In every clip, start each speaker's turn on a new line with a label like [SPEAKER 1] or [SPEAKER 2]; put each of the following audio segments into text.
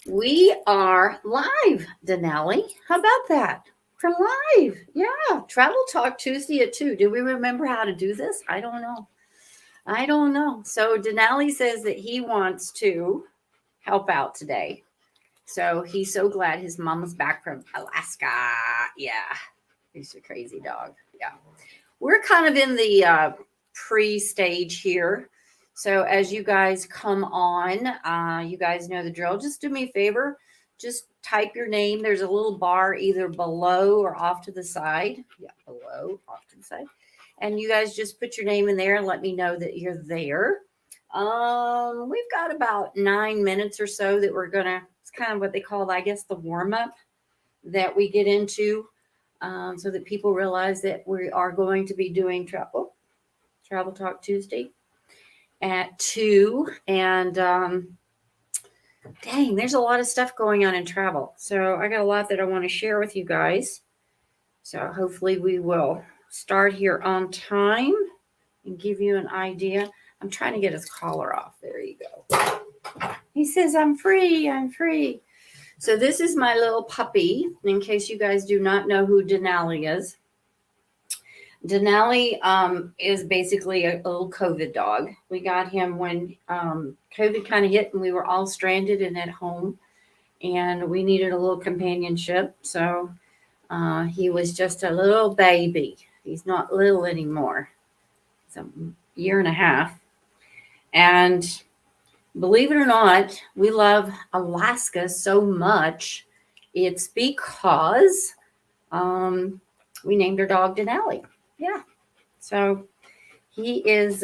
[SPEAKER 1] We are live, Denali. How about that? We're live. Yeah. Travel Talk Tuesday at 2. Do we remember how to do this? I don't know. I don't know. So Denali says that he wants to help out today. So he's so glad his mama's back from Alaska. Yeah. He's a crazy dog. Yeah. We're kind of in the pre-stage here. So as you guys come on, you guys know the drill. Just do me a favor. Just type your name. There's a little bar either below or off to the side. Yeah, below, off to the side. And you guys just put your name in there and let me know that you're there. We've got about 9 minutes or so that we're gonna. It's kind of what they call, I guess, the warm up that we get into, so that people realize that we are going to be doing Travel Talk Tuesday at 2. And dang, there's a lot of stuff going on in travel. So I got a lot that I want to share with you guys. So hopefully we will start here on time and give you an idea. I'm trying to get his collar off. There you go. He says, I'm free. I'm free. So this is my little puppy, in case you guys do not know who Denali is. Denali is basically a little COVID dog. We got him when COVID kind of hit and we were all stranded and at home, and we needed a little companionship. So he was just a little baby. He's not little anymore. It's a year and a half. And believe it or not, we love Alaska so much. It's because we named our dog Denali. Yeah. So he is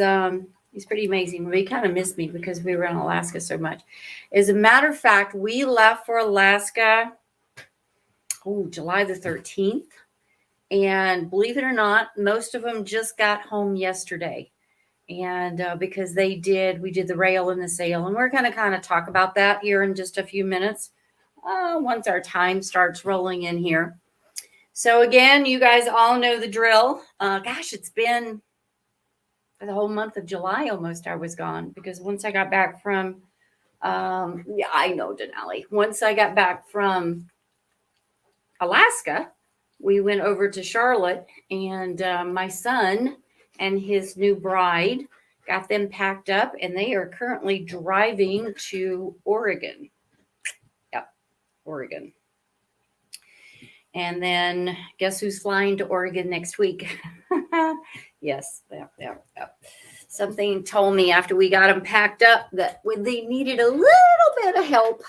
[SPEAKER 1] he's pretty amazing. He kind of missed me because we were in Alaska so much. As a matter of fact, we left for Alaska July the 13th. And believe it or not, most of them just got home yesterday. And because we did the rail and the sail, and we're going to kind of talk about that here in just a few minutes once our time starts rolling in here. So again, you guys all know the drill. Gosh, it's been the whole month of July almost. I was gone because once I got back from, yeah, I know Denali. Once I got back from Alaska, we went over to Charlotte, and my son and his new bride got them packed up, and they are currently driving to Oregon. Yep, Oregon. And then guess who's flying to Oregon next week? Yes, yeah. Something told me after we got them packed up that they needed a little bit of help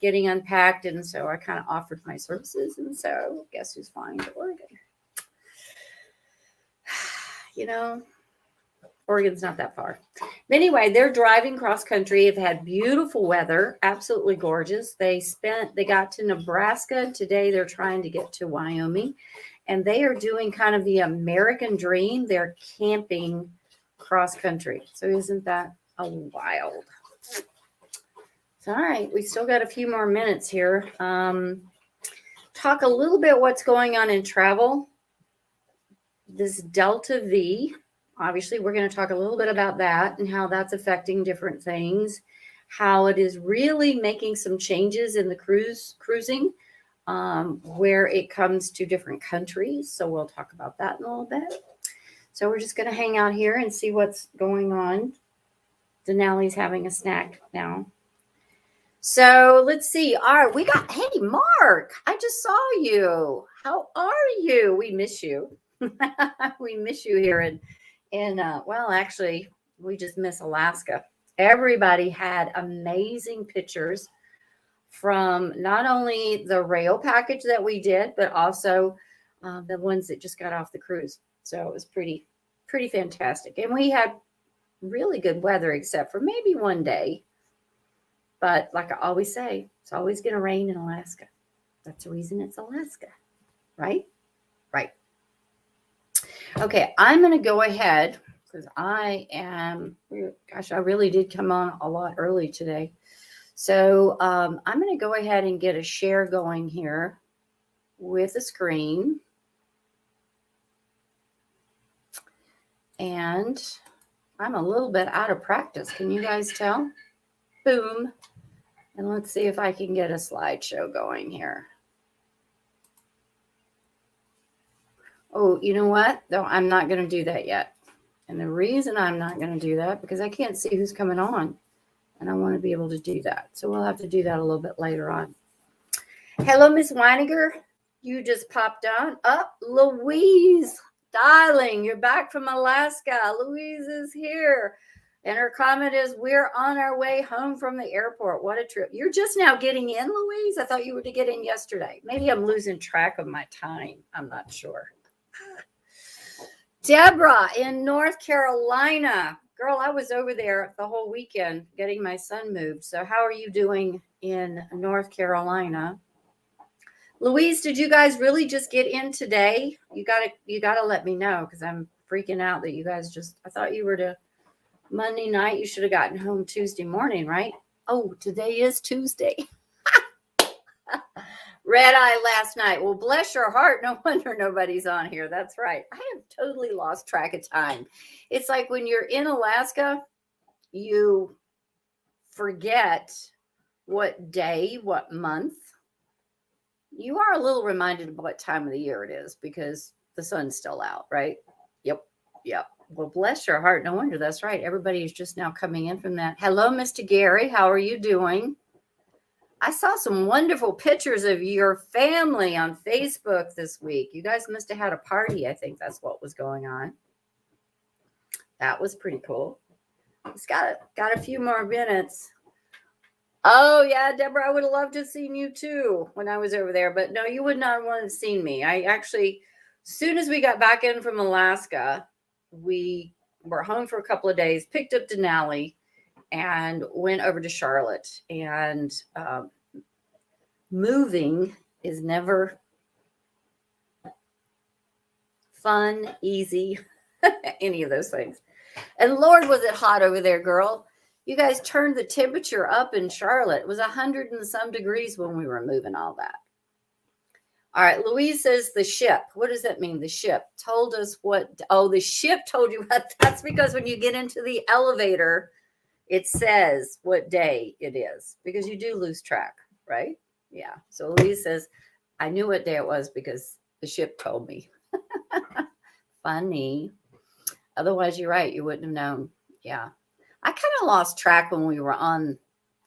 [SPEAKER 1] getting unpacked. And so I kind of offered my services. And so guess who's flying to Oregon? You know, Oregon's not that far. But anyway, they're driving cross country. They've had beautiful weather, absolutely gorgeous. They got to Nebraska. Today they're trying to get to Wyoming. And they are doing kind of the American dream. They're camping cross country. So isn't that a wild? So, all right, we still got a few more minutes here. Talk a little bit what's going on in travel. This Delta V, obviously, we're going to talk a little bit about that and how that's affecting different things, how it is really making some changes in the cruising, where it comes to different countries. So we'll talk about that in a little bit. So we're just going to hang out here and see what's going on. Denali's having a snack now. So let's see. All right, hey, Mark, I just saw you. How are you? We miss you. We miss you here well, actually, we just miss Alaska. Everybody had amazing pictures from not only the rail package that we did, but also the ones that just got off the cruise. So it was pretty fantastic. And we had really good weather, except for maybe one day. But like I always say, it's always going to rain in Alaska. That's the reason it's Alaska, right? Right. Okay, I'm going to go ahead because I really did come on a lot early today. So I'm going to go ahead and get a share going here with the screen. And I'm a little bit out of practice. Can you guys tell? Boom. And let's see if I can get a slideshow going here. Oh, you know what? No, I'm not going to do that yet. And the reason I'm not going to do that, because I can't see who's coming on. And I want to be able to do that. So we'll have to do that a little bit later on. Hello, Miss Weiniger. You just popped on. Louise, darling, you're back from Alaska. Louise is here. And her comment is, we're on our way home from the airport. What a trip. You're just now getting in, Louise? I thought you were to get in yesterday. Maybe I'm losing track of my time. I'm not sure. Deborah in North Carolina. Girl, I was over there the whole weekend getting my son moved. So how are you doing in North Carolina? Louise, did you guys really just get in today? You gotta let me know, because I'm freaking out that you guys I thought you were to Monday night. You should have gotten home Tuesday morning, right? Oh, today is Tuesday. Red eye last night. Well, bless your heart. No wonder nobody's on here. That's right. I have totally lost track of time. It's like when you're in Alaska, you forget what day, what month. You are a little reminded of what time of the year it is, because the sun's still out, right? Yep. Well, bless your heart. No wonder. That's right. Everybody is just now coming in from that. Hello, Mr. Gary. How are you doing? I saw some wonderful pictures of your family on Facebook this week. You guys must have had a party. I think that's what was going on. That was pretty cool. It's got a few more minutes. Oh, yeah, Deborah, I would have loved to have seen you too when I was over there. But no, you would not have wanted to see me. I actually, as soon as we got back in from Alaska, we were home for a couple of days, picked up Denali, and went over to Charlotte. And moving is never fun, easy, any of those things. And Lord, was it hot over there, girl. You guys turned the temperature up in Charlotte. It was 100 and some degrees when we were moving all that. All right, Louise says the ship. What does that mean? The ship told us what? Oh, the ship told you what? That's because when you get into the elevator, it says what day it is, because you do lose track, right? Yeah. So Louise says, I knew what day it was because the ship told me. Funny. Otherwise, you're right. You wouldn't have known. Yeah. I kind of lost track when we were on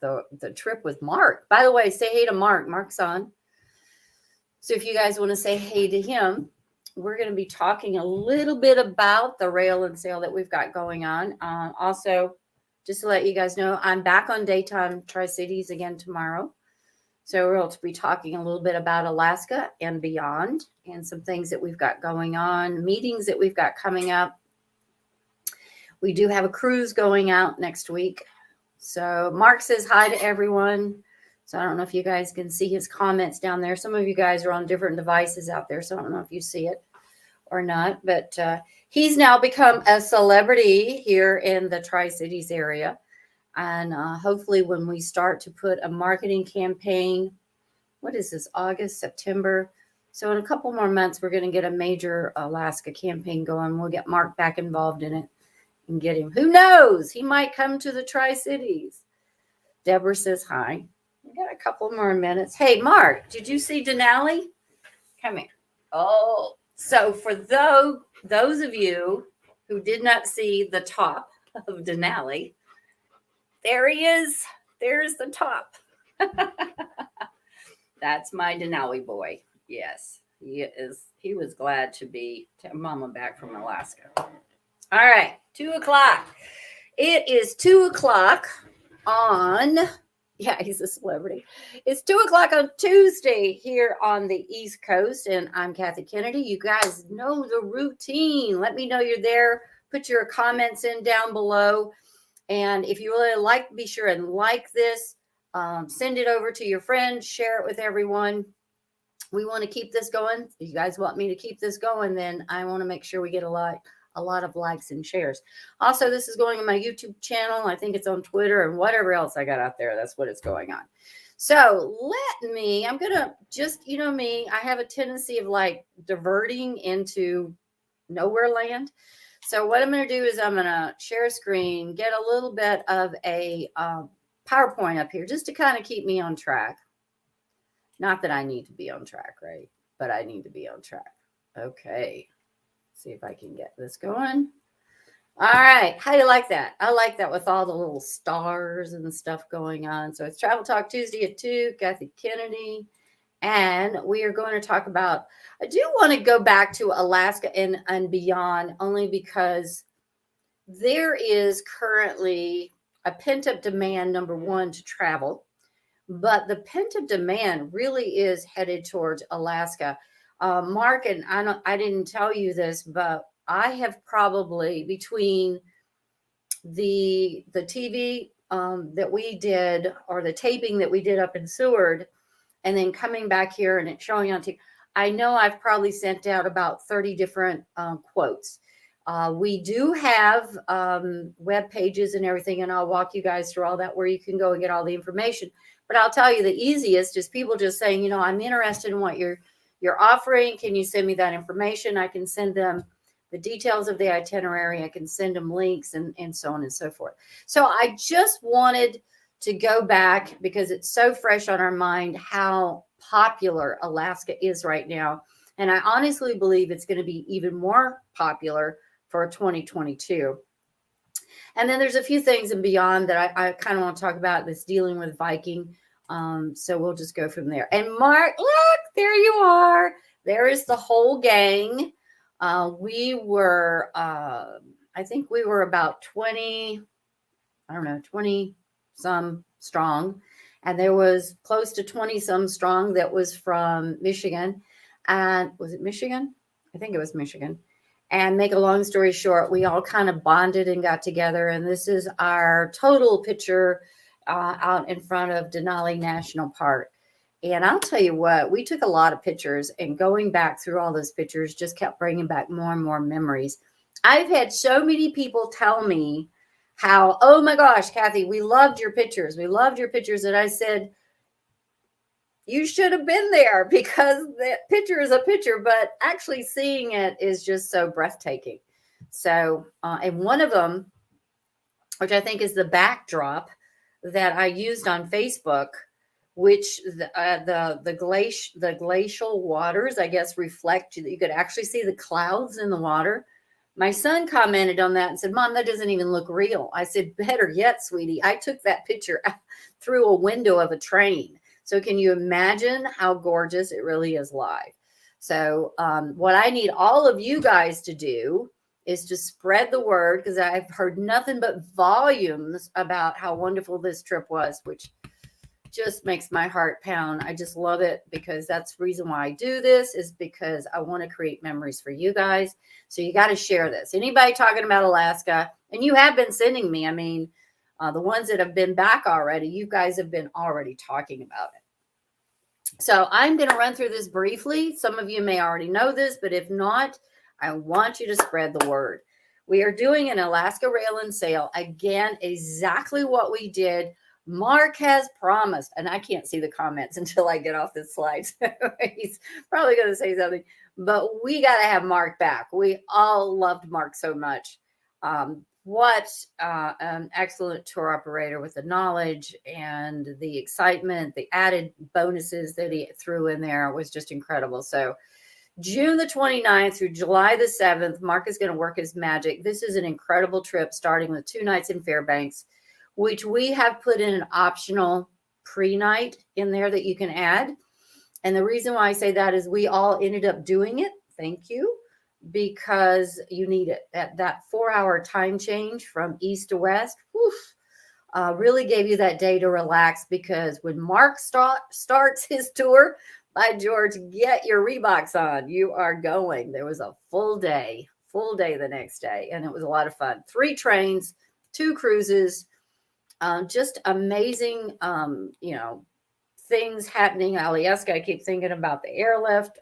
[SPEAKER 1] the trip with Mark. By the way, say hey to Mark. Mark's on. So if you guys want to say hey to him, we're going to be talking a little bit about the rail and sail that we've got going on. Also, just to let you guys know, I'm back on Daytime Tri-Cities again tomorrow. So we're going to be talking a little bit about Alaska and beyond, and some things that we've got going on, meetings that we've got coming up. We do have a cruise going out next week. So Mark says hi to everyone. So I don't know if you guys can see his comments down there. Some of you guys are on different devices out there, so I don't know if you see it or not. But he's now become a celebrity here in the Tri-Cities area. And hopefully when we start to put a marketing campaign, what is this, August, September? So in a couple more months, we're going to get a major Alaska campaign going. We'll get Mark back involved in it and get him. Who knows? He might come to the Tri-Cities. Deborah says hi. We got a couple more minutes. Hey, Mark, did you see Denali? Come here. Oh, so for those of you who did not see the top of Denali, there he is. There's the top. That's my Denali boy. Yes, he is. He was glad to be Mama back from Alaska. All right, 2:00. It is 2:00 on. Yeah, he's a celebrity. It's 2:00 on Tuesday here on the East Coast, and I'm Kathy Kennedy. You guys know the routine. Let me know you're there. Put your comments in down below. And if you really like, be sure and like this. Send it over to your friends. Share it with everyone. We want to keep this going. If you guys want me to keep this going, then I want to make sure we get a lot of likes and shares. Also, this is going on my YouTube channel. I think it's on Twitter and whatever else I got out there. That's what it's going on. So I'm going to just, you know me, I have a tendency of like diverting into nowhere land. So what I'm going to do is I'm going to share a screen, get a little bit of a PowerPoint up here just to kind of keep me on track. Not that I need to be on track, right? But I need to be on track. Okay. See if I can get this going. All right. How do you like that? I like that with all the little stars and stuff going on. So it's Travel Talk Tuesday at 2, Kathy Kennedy. And we are going to talk about, I do want to go back to Alaska and beyond, only because there is currently a pent-up demand, number one, to travel. But the pent-up demand really is headed towards Alaska. Mark, and I didn't tell you this, but I have probably, between the TV that we did, or the taping that we did up in Seward, and then coming back here and it's showing on TV, I know I've probably sent out about 30 different quotes. We do have web pages and everything, and I'll walk you guys through all that, where you can go and get all the information. But I'll tell you, the easiest is people just saying, I'm interested in what you're offering. Can you send me that information? I can send them the details of the itinerary. I can send them links and so on and so forth. So I just wanted to go back, because it's so fresh on our mind, how popular Alaska is right now. And I honestly believe it's going to be even more popular for 2022. And then there's a few things and beyond that I kind of want to talk about that's dealing with Viking. So we'll just go from there. And Mark, look, there you are. There is the whole gang. We were, I think we were about 20 some strong. And there was close to 20 some strong that was from Michigan. And was it Michigan? I think it was Michigan. And make a long story short, we all kind of bonded and got together. And this is our total picture out in front of Denali National Park. And I'll tell you what, we took a lot of pictures, and going back through all those pictures just kept bringing back more and more memories. I've had so many people tell me how, oh my gosh, Kathy, we loved your pictures. We loved your pictures. And I said, you should have been there, because the picture is a picture, but actually seeing it is just so breathtaking. So, and one of them, which I think is the backdrop that I used on Facebook, which the glacial waters, I guess, reflect, you could actually see the clouds in the water. My son commented on that and said, Mom, that doesn't even look real. I said, better yet, sweetie, I took that picture through a window of a train. So can you imagine how gorgeous it really is live? So what I need all of you guys to do is to spread the word, because I've heard nothing but volumes about how wonderful this trip was, which just makes my heart pound. I just love it, because that's the reason why I do this, is because I want to create memories for you guys. So you got to share this. Anybody talking about Alaska, and you have been sending me, I mean, the ones that have been back already, you guys have been already talking about it. So I'm going to run through this briefly. Some of you may already know this, but if not, I want you to spread the word. We are doing an Alaska Rail and Sail. Again, exactly what we did. Mark has promised, and I can't see the comments until I get off this slide. So he's probably going to say something, but we got to have Mark back. We all loved Mark so much. What an excellent tour operator, with the knowledge and the excitement, the added bonuses that he threw in there was just incredible. So June the 29th through July the 7th, Mark is going to work his magic. This is an incredible trip, starting with 2 nights in Fairbanks, which we have put in an optional pre-night in there that you can add. And the reason why I say that is we all ended up doing it. Thank you. Because you need it. That 4-hour time change from east to west, really gave you that day to relax, because when Mark starts his tour, by George, get your Reeboks on. You are going. There was a full day the next day, and it was a lot of fun. 3 trains, 2 cruises, just amazing, things happening. Alyeska, I keep thinking about the airlift,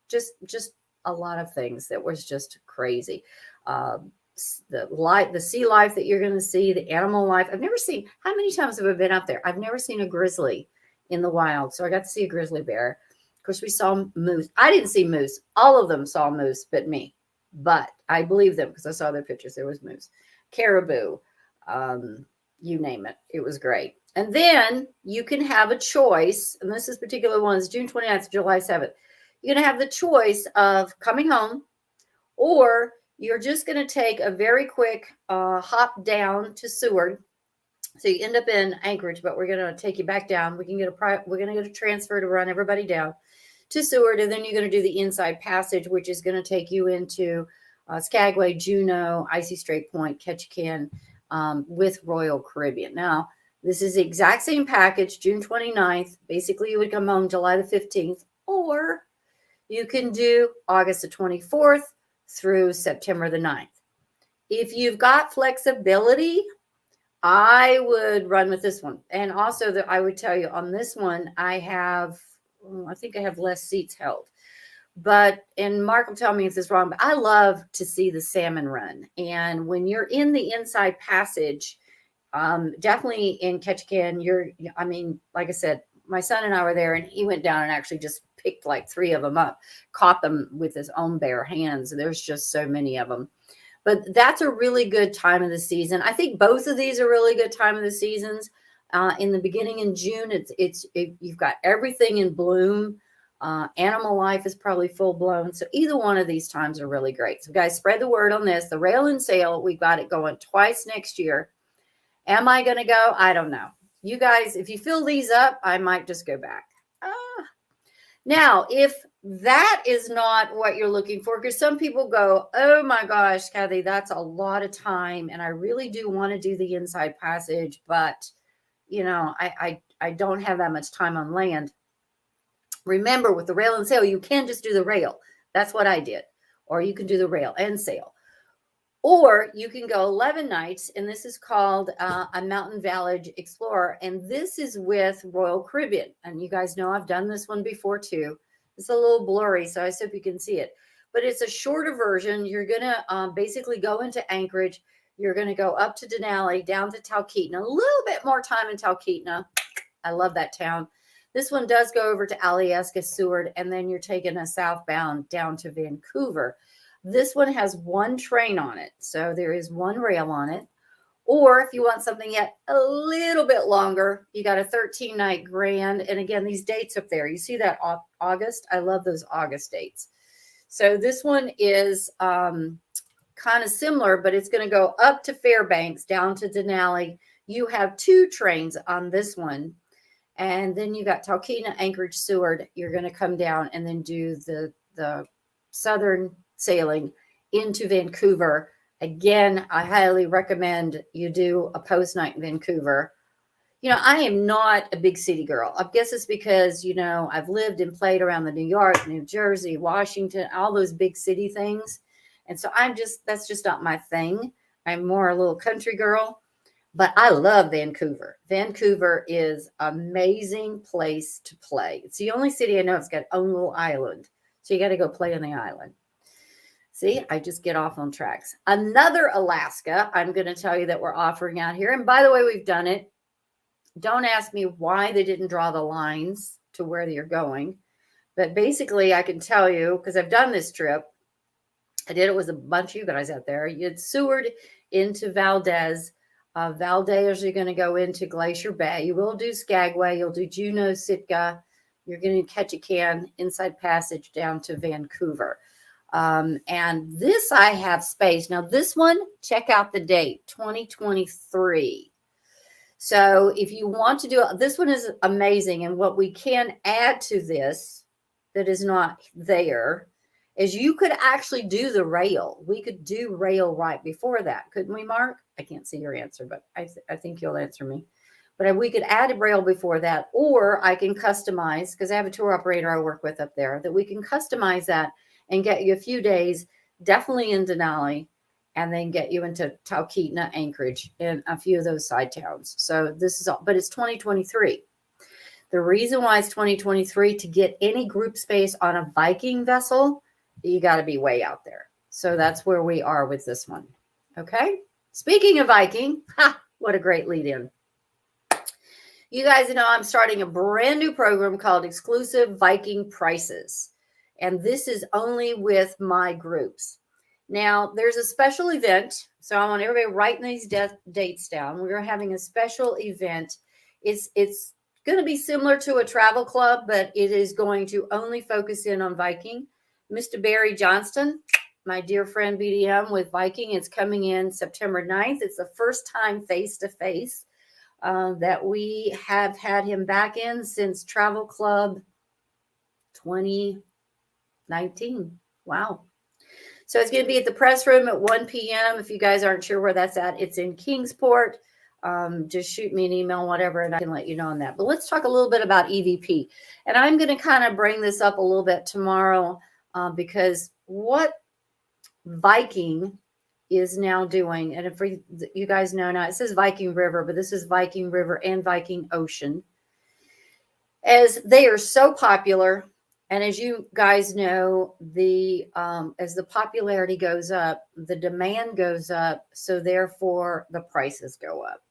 [SPEAKER 1] just a lot of things that was just crazy. The sea life that you're going to see, the animal life. I've never seen, how many times have I been up there? I've never seen a grizzly in the wild. So I got to see a grizzly bear. Of course, we saw moose. I didn't see moose. All of them saw moose, but me. But I believe them because I saw their pictures. There was moose, caribou, you name it. It was great. And then you can have a choice, and this is particular ones, June 29th, July 7th. You're going to have the choice of coming home, or you're just going to take a very quick hop down to Seward. So you end up in Anchorage, but we're going to take you back down. We're going to get a transfer to run everybody down to Seward, and then you're going to do the Inside Passage, which is going to take you into Skagway, Juneau, Icy Strait Point, Ketchikan, with Royal Caribbean. Now, this is the exact same package, June 29th. Basically, you would come home July the 15th, or you can do August the 24th through September the 9th. If you've got flexibility, I would run with this one. And also, I would tell you on this one, I think I have less seats held. And Mark will tell me if this is wrong, but I love to see the salmon run. And when you're in the Inside Passage, definitely in Ketchikan, like I said, my son and I were there, and he went down and actually just picked like 3 of them up, caught them with his own bare hands. There's just so many of them. But that's a really good time of the season. I think both of these are really good time of the seasons. In the beginning in June, you've got everything in bloom. Animal life is probably full blown. So either one of these times are really great. So guys, spread the word on this. The Rail and Sail, we've got it going twice next year. Am I going to go? I don't know. You guys, if you fill these up, I might just go back. Now, if that is not what you're looking for, because some people go, oh my gosh, Kathy, that's a lot of time. And I really do want to do the Inside Passage, but I don't have that much time on land. Remember, with the Rail and Sail, you can just do the rail. That's what I did. Or you can do the rail and sail. Or you can go 11 nights, and this is called a Mountain Valley Explorer. And this is with Royal Caribbean. And you guys know I've done this one before too. It's a little blurry, so I hope you can see it. But it's a shorter version. You're going to basically go into Anchorage. You're going to go up to Denali, down to Talkeetna. A little bit more time in Talkeetna. I love that town. This one does go over to Alyeska, Seward, and then you're taking a southbound down to Vancouver. This one has one train on it, so there is one rail on it. Or if you want something yet a little bit longer, you got a 13-night Grand. And again, these dates up there, you see that August? I love those August dates. So this one is kind of similar, but it's going to go up to Fairbanks, down to Denali. You have 2 trains on this one. And then you got Talkeetna, Anchorage, Seward. You're going to come down and then do the southern sailing into Vancouver. Again, I highly recommend you do a post night in Vancouver. I am not a big city girl. I guess it's because, I've lived and played around the New York, New Jersey, Washington, all those big city things. And so that's just not my thing. I'm more a little country girl, but I love Vancouver. Vancouver is an amazing place to play. It's the only city I know it's got its own little island. So you got to go play on the island. See, I just get off on tracks. Another Alaska, I'm going to tell you that we're offering out here. And by the way, we've done it. Don't ask me why they didn't draw the lines to where you're going. But basically, I can tell you, because I've done this trip. I did it with a bunch of you guys out there. You had Seward into Valdez. Valdez, you're going to go into Glacier Bay. You will do Skagway. You'll do Juneau, Sitka. You're going to Ketchikan, Inside Passage down to Vancouver. And this I have space. Now this one, check out the date, 2023. So if you want to do it, this one is amazing. And what we can add to this that is not there is you could actually do the rail. We could do rail right before that. Couldn't we, Mark? I can't see your answer, but I think you'll answer me. But we could add a rail before that, or I can customize, because I have a tour operator I work with up there, that we can customize that and get you a few days, definitely in Denali, and then get you into Talkeetna, Anchorage, and a few of those side towns. So this is all, but it's 2023. The reason why it's 2023, to get any group space on a Viking vessel, you got to be way out there. So that's where we are with this one. Okay. Speaking of Viking, what a great lead in. You guys know I'm starting a brand new program called Exclusive Viking Prices. And this is only with my groups. Now, there's a special event. So I want everybody writing these dates down. We're having a special event. It's going to be similar to a travel club, but it is going to only focus in on Viking. Mr. Barry Johnston, my dear friend BDM with Viking, is coming in September 9th. It's the first time face-to-face that we have had him back in since Travel Club 2019. Wow. So it's going to be at the press room at 1 p.m. If you guys aren't sure where that's at, it's in Kingsport. Just shoot me an email, whatever, and I can let you know on that. But let's talk a little bit about EVP. And I'm going to kind of bring this up a little bit tomorrow because what Viking is now doing, and if you guys know now, it says Viking River, but this is Viking River and Viking Ocean. As they are so popular, and as you guys know, as the popularity goes up, the demand goes up, so therefore the prices go up.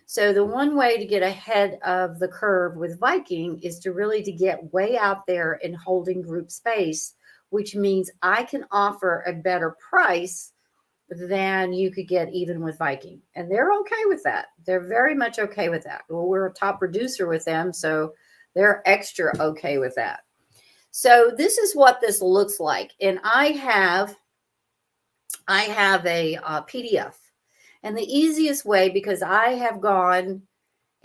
[SPEAKER 1] So the one way to get ahead of the curve with Viking is to get way out there and holding group space, which means I can offer a better price than you could get even with Viking. And they're okay with that. They're very much okay with that. Well, we're a top producer with them, so they're extra okay with that. So this is what this looks like. And I have a PDF. And the easiest way, because I have gone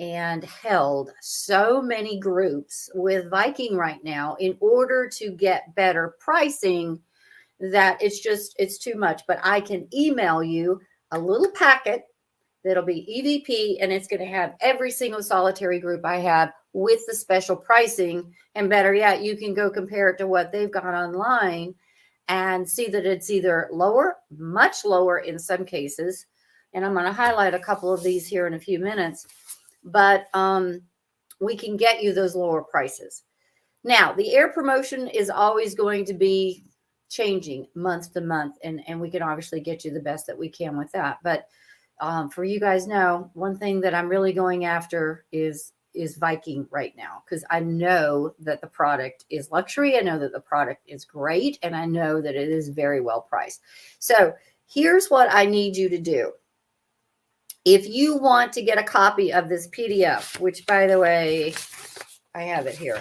[SPEAKER 1] and held so many groups with Viking right now in order to get better pricing, that it's too much. But I can email you a little packet that'll be EVP, and it's going to have every single solitary group I have with the special pricing. And better yet, you can go compare it to what they've got online and see that it's either lower, much lower in some cases. And I'm going to highlight a couple of these here in a few minutes, but we can get you those lower prices. Now, the air promotion is always going to be changing month to month, and we can obviously get you the best that we can with that. But for you guys know, one thing that I'm really going after is Viking right now, because I know that the product is luxury. I know that the product is great, and I know that it is very well priced. So here's what I need you to do. If you want to get a copy of this PDF, which, by the way, I have it here.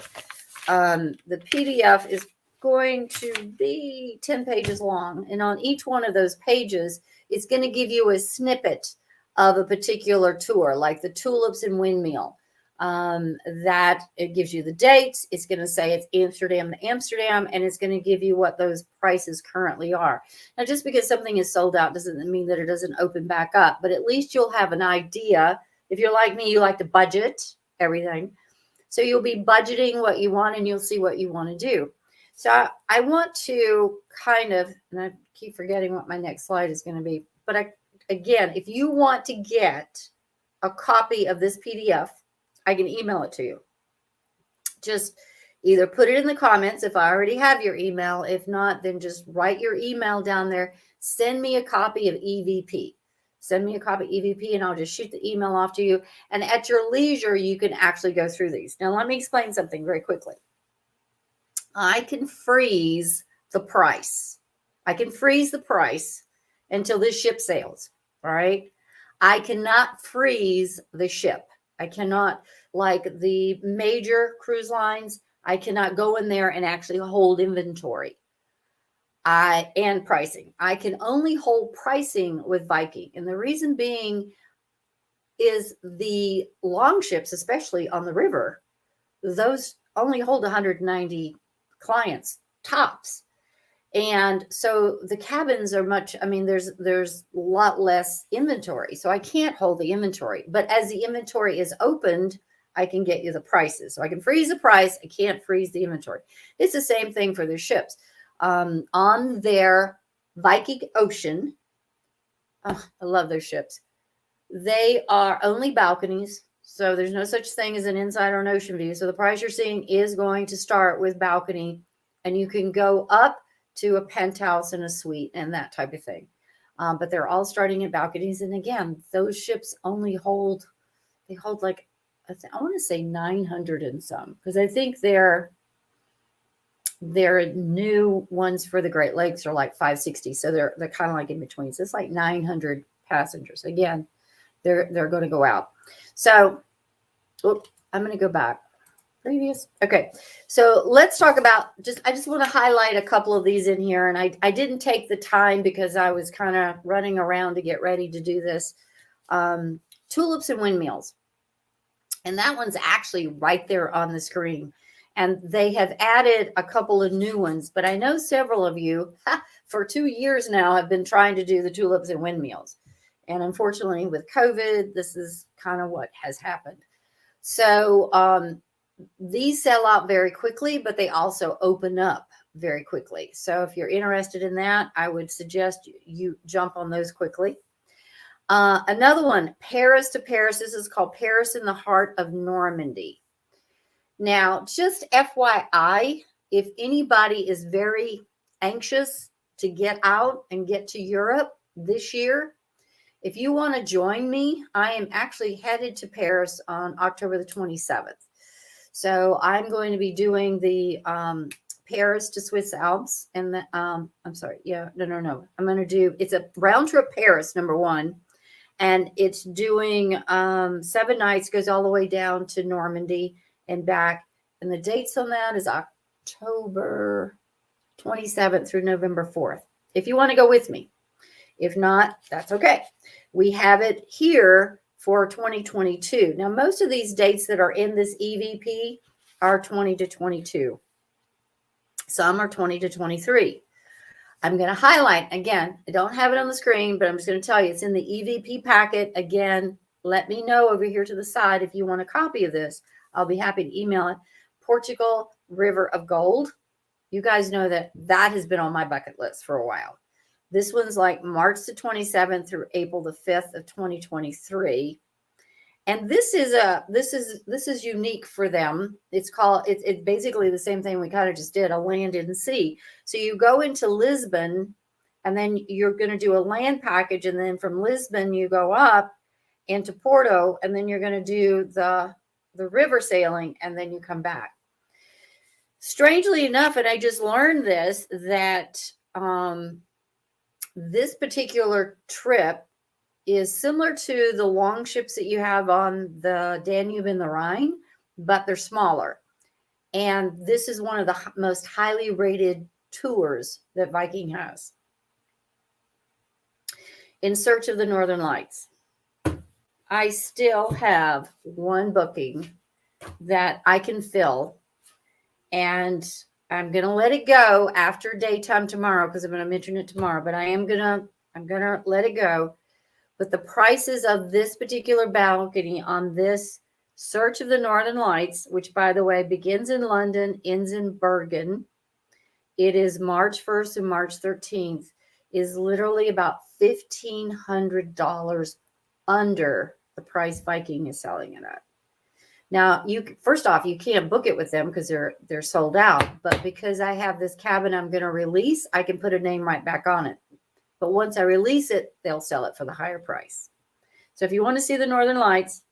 [SPEAKER 1] The PDF is going to be 10 pages long. And on each one of those pages, it's going to give you a snippet of a particular tour, like the Tulips and Windmill. That it gives you the dates. It's going to say it's Amsterdam to Amsterdam, and it's going to give you what those prices currently are. Now, just because something is sold out doesn't mean that it doesn't open back up, but at least you'll have an idea. If you're like me, you like to budget everything. So you'll be budgeting what you want, and you'll see what you want to do. So I want to kind of, and I keep forgetting what my next slide is going to be, but again, if you want to get a copy of this PDF, I can email it to you. Just either put it in the comments if I already have your email. If not, then just write your email down there. Send me a copy of EVP. Send me a copy of EVP, and I'll just shoot the email off to you. And at your leisure, you can actually go through these. Now, let me explain something very quickly. I can freeze the price. I can freeze the price until this ship sails. All right. I cannot freeze the ship. I cannot, like the major cruise lines, I cannot go in there and actually hold inventory and pricing. I can only hold pricing with Viking. And the reason being is the long ships, especially on the river, those only hold 190 clients tops. And so the cabins are there's a lot less inventory. So I can't hold the inventory. But as the inventory is opened, I can get you the prices. So I can freeze the price. I can't freeze the inventory. It's the same thing for their ships. On their Viking Ocean, I love their ships. They are only balconies. So there's no such thing as an inside or an ocean view. So the price you're seeing is going to start with balcony. And you can go up to a penthouse and a suite and that type of thing. But they're all starting at balconies. And again, those ships only hold like, I want to say 900 and some, because I think their Their new ones for the Great Lakes are like 560. So they're kind of like in between. So it's like 900 passengers. Again, they're going to go out. So I'm going to go back. Previous. Okay. So let's talk about I just want to highlight a couple of these in here. And I didn't take the time because I was kind of running around to get ready to do this. Tulips and windmills. And that one's actually right there on the screen. And they have added a couple of new ones, but I know several of you for 2 years now have been trying to do the tulips and windmills. And unfortunately with COVID, this is kind of what has happened. So these sell out very quickly, but they also open up very quickly. So if you're interested in that, I would suggest you jump on those quickly. Another one, Paris to Paris. This is called Paris in the Heart of Normandy. Now, just FYI, if anybody is very anxious to get out and get to Europe this year, if you want to join me, I am actually headed to Paris on October the 27th. So I'm going to be doing the Paris to Swiss Alps. And the, I'm sorry. Yeah, no. I'm going to do, it's a round trip Paris, number one. And it's doing 7 nights, goes all the way down to Normandy and back. And the dates on that is October 27th through November 4th. If you want to go with me. If not, that's okay. We have it here for 2022. Now, most of these dates that are in this EVP are 20 to 22. Some are 20 to 23. I'm going to highlight, again, I don't have it on the screen, but I'm just going to tell you, it's in the EVP packet. Again, let me know over here to the side if you want a copy of this. I'll be happy to email it. Portugal River of Gold. You guys know that has been on my bucket list for a while. This one's like March the 27th through April the 5th of 2023. And this is unique for them. It's basically the same thing we kind of just did, a land and sea. So you go into Lisbon and then you're going to do a land package. And then from Lisbon, you go up into Porto and then you're going to do the river sailing and then you come back. Strangely enough, and I just learned this, that this particular trip is similar to the long ships that you have on the Danube and the Rhine, but they're smaller. And this is one of the most highly rated tours that Viking has. In Search of the Northern Lights. I still have one booking that I can fill, and I'm going to let it go after daytime tomorrow because I'm going to mention it tomorrow, but I'm going to let it go. But the prices of this particular balcony on this Search of the Northern Lights, which by the way begins in London, ends in Bergen. It is March 1st and March 13th, is literally about $1,500 under the price Viking is selling it at. Now, first off, you can't book it with them because they're sold out. But because I have this cabin I'm going to release, I can put a name right back on it. But once I release it, they'll sell it for the higher price. So if you want to see the Northern Lights,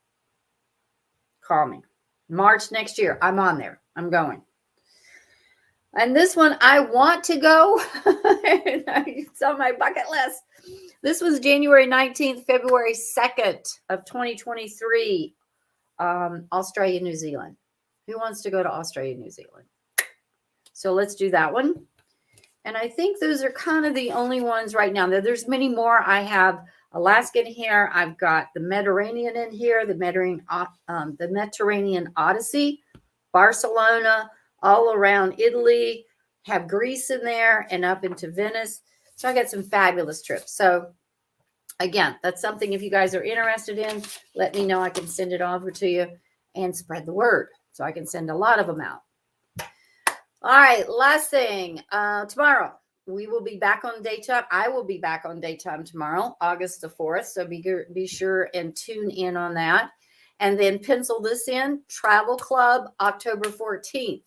[SPEAKER 1] call me. March next year, I'm on there. I'm going. And this one, I want to go. It's on my bucket list. This was January 19th, February 2nd of 2023. Australia, New Zealand. Who wants to go to Australia, New Zealand? So let's do that one. And I think those are kind of the only ones right now. There's many more. I have Alaska in here. I've got the Mediterranean in here, the Mediterranean Odyssey, Barcelona, all around Italy, have Greece in there and up into Venice. So I got some fabulous trips. So again, that's something if you guys are interested in, let me know. I can send it over to you and spread the word. So I can send a lot of them out. All right, last thing. Tomorrow, we will be back on daytime. I will be back on daytime tomorrow, August the 4th. So be sure and tune in on that. And then pencil this in, Travel Club, October 14th.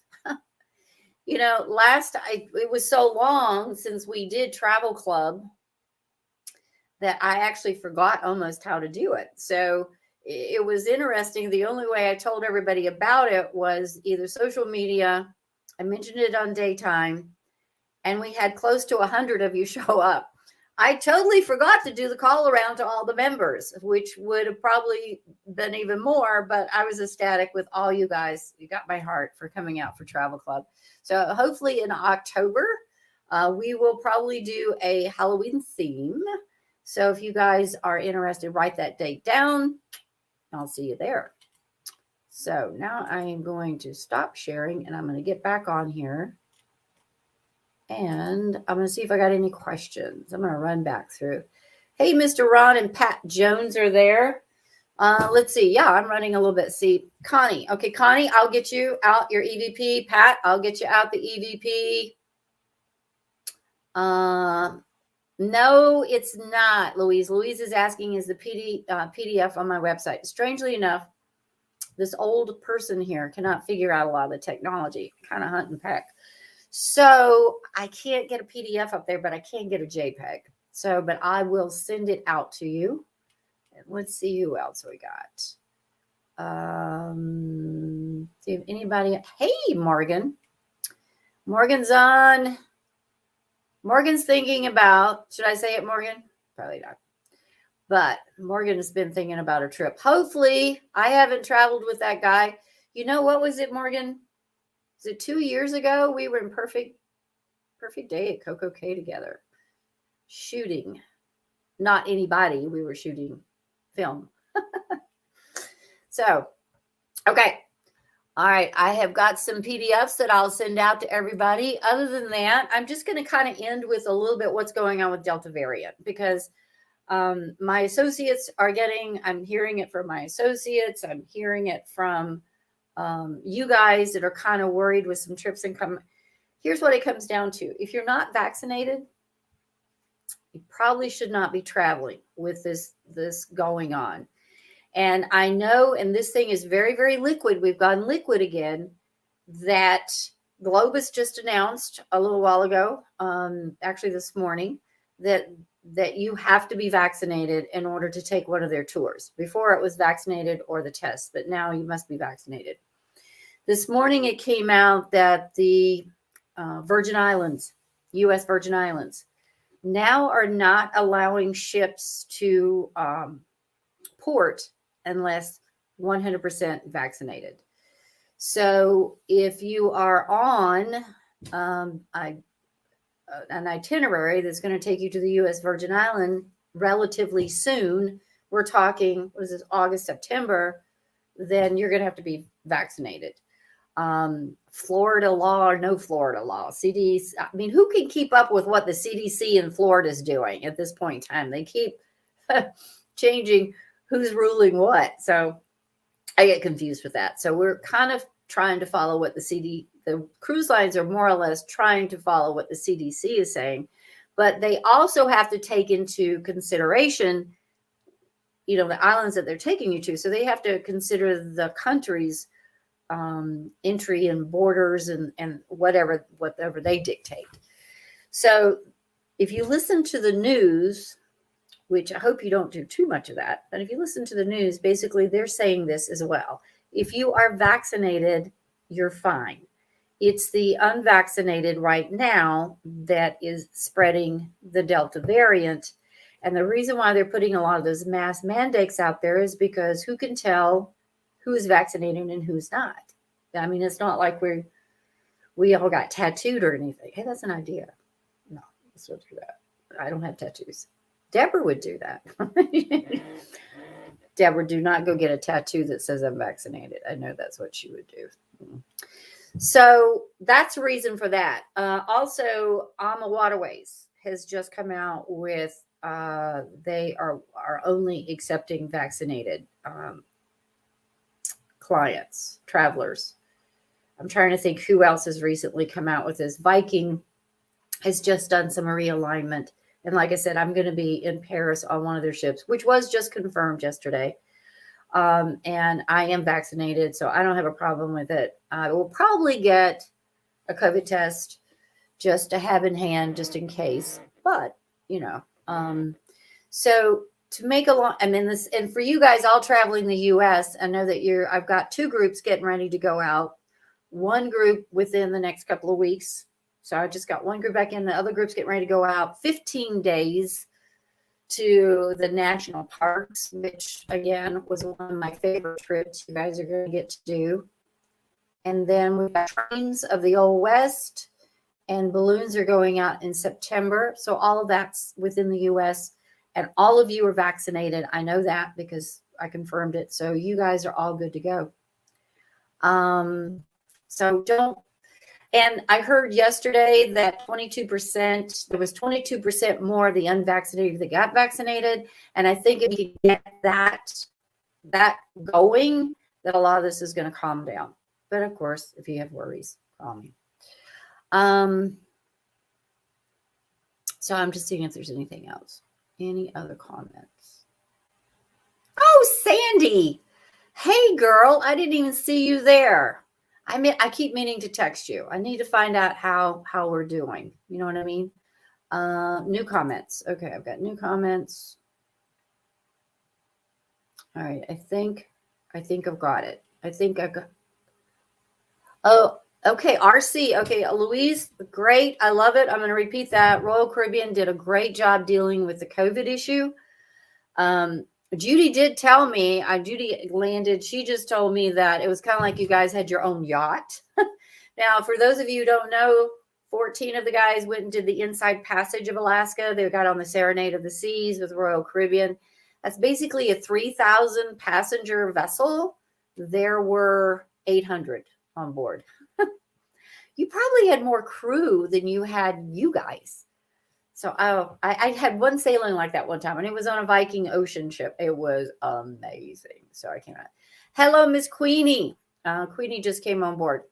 [SPEAKER 1] You know, it was so long since we did Travel Club that I actually forgot almost how to do it. So it was interesting. The only way I told everybody about it was either social media I mentioned it on daytime, and we had close to 100 of you show up. I totally forgot to do the call around to all the members, which would have probably been even more, but I was ecstatic with all you guys. You got my heart for coming out for Travel Club. So hopefully in October, we will probably do a Halloween theme. So if you guys are interested, write that date down. I'll see you there. So now I am going to stop sharing and I'm going to get back on here. And I'm going to see if I got any questions. I'm going to run back through. Hey, Mr. Ron and Pat Jones are there. Let's see. Yeah, I'm running a little bit. See, Connie. Okay, Connie, I'll get you out your EVP. Pat, I'll get you out the EVP. No, it's not, Louise. Louise is asking, is the PDF on my website? Strangely enough, this old person here cannot figure out a lot of the technology. Kind of hunt and peck. So I can't get a PDF up there, but I can get a JPEG. So, but I will send it out to you. And let's see who else we got. See if anybody. Hey, Morgan. Morgan's on. Morgan's thinking about, should I say it, Morgan? Probably not. But Morgan has been thinking about a trip. Hopefully, I haven't traveled with that guy. You know, what was it, Morgan? Was it 2 years ago? We were in perfect day at Coco Cay together. Shooting. Not anybody. We were shooting film. So, okay. All right. I have got some PDFs that I'll send out to everybody. Other than that, I'm just going to kind of end with a little bit what's going on with Delta variant, because my associates are I'm hearing it from my associates. I'm hearing it from you guys that are kind of worried with some trips and come. Here's what it comes down to. If you're not vaccinated, you probably should not be traveling with this going on. And I know, and this thing is very, very liquid. We've gone liquid again, that Globus just announced a little while ago, actually this morning, that you have to be vaccinated in order to take one of their tours. Before it was vaccinated or the test, but now you must be vaccinated. This morning it came out that the Virgin Islands, U.S. Virgin Islands, now are not allowing ships to port unless 100% vaccinated. So if you are on an itinerary that's going to take you to the U.S. Virgin Island relatively soon, we're talking, what is this, August, September, then you're going to have to be vaccinated. Florida law or no Florida law, CDC. I mean, who can keep up with what the CDC in Florida is doing at this point in time? They keep changing who's ruling what. So I get confused with that. So we're kind of trying to follow what the cruise lines are more or less trying to follow what the CDC is saying, but they also have to take into consideration, you know, the islands that they're taking you to. So they have to consider the country's entry and borders and whatever they dictate. So if you listen to the news, which I hope you don't do too much of that, but if you listen to the news, basically they're saying this as well. If you are vaccinated, you're fine. It's the unvaccinated right now that is spreading the Delta variant. And the reason why they're putting a lot of those mass mandates out there is because who can tell who's vaccinated and who's not? I mean, it's not like we all got tattooed or anything. Hey, that's an idea. No, let's not do that. I don't have tattoos. Deborah would do that. Deborah, do not go get a tattoo that says I'm vaccinated. I know that's what she would do. So that's the reason for that. Also, AMA Waterways has just come out with they are only accepting vaccinated clients, travelers. I'm trying to think who else has recently come out with this. Viking has just done some realignment. And like I said, I'm going to be in Paris on one of their ships, which was just confirmed yesterday. And I am vaccinated, so I don't have a problem with it. I will probably get a COVID test just to have in hand, just in case. But, you know, so to make a long, I mean, this, and for you guys all traveling the U.S., I know that I've got 2 groups getting ready to go out. one group within the next couple of weeks. So I just got one group back in. The other group's getting ready to go out 15 days to the national parks, which again was one of my favorite trips you guys are going to get to do. And then we've got Trains of the Old West, and balloons are going out in September. So all of that's within the U.S. and all of you are vaccinated. I know that because I confirmed it. So you guys are all good to go. So don't. And I heard yesterday that 22%, there was 22% more of the unvaccinated that got vaccinated. And I think if we can get that going, that a lot of this is going to calm down. But of course, if you have worries, call me. So I'm just seeing if there's anything else. Any other comments? Oh, Sandy. Hey, girl, I didn't even see you there. I keep meaning to text you. I need to find out how we're doing. You know what I mean? New comments. Okay, I've got new comments. All right, I think I've got it. I think I've got. Oh, okay, RC. Okay, Louise, great. I love it. I'm going to repeat that. Royal Caribbean did a great job dealing with the COVID issue. Judy did tell me, Judy landed, she just told me that it was kind of like you guys had your own yacht. Now, for those of you who don't know, 14 of the guys went and did the Inside Passage of Alaska. They got on the Serenade of the Seas with Royal Caribbean. That's basically a 3,000 passenger vessel. There were 800 on board. You probably had more crew than you had you guys. So I had one sailing like that one time, and it was on a Viking Ocean ship. It was amazing. So I came out. Hello, Miss Queenie. Queenie just came on board.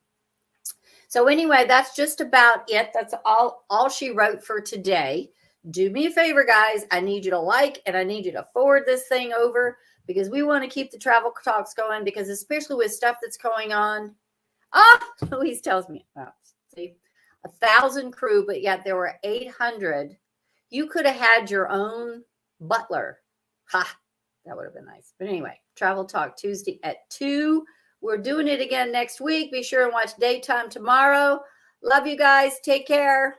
[SPEAKER 1] So anyway, that's just about it. That's all she wrote for today. Do me a favor, guys. I need you to like, and I need you to forward this thing over because we want to keep the travel talks going because especially with stuff that's going on. Louise tells me. See? 1,000 crew, but yet there were 800. You could have had your own butler. Ha, that would have been nice. But anyway, Travel Talk Tuesday at 2. We're doing it again next week. Be sure and watch Daytime tomorrow. Love you guys. Take care.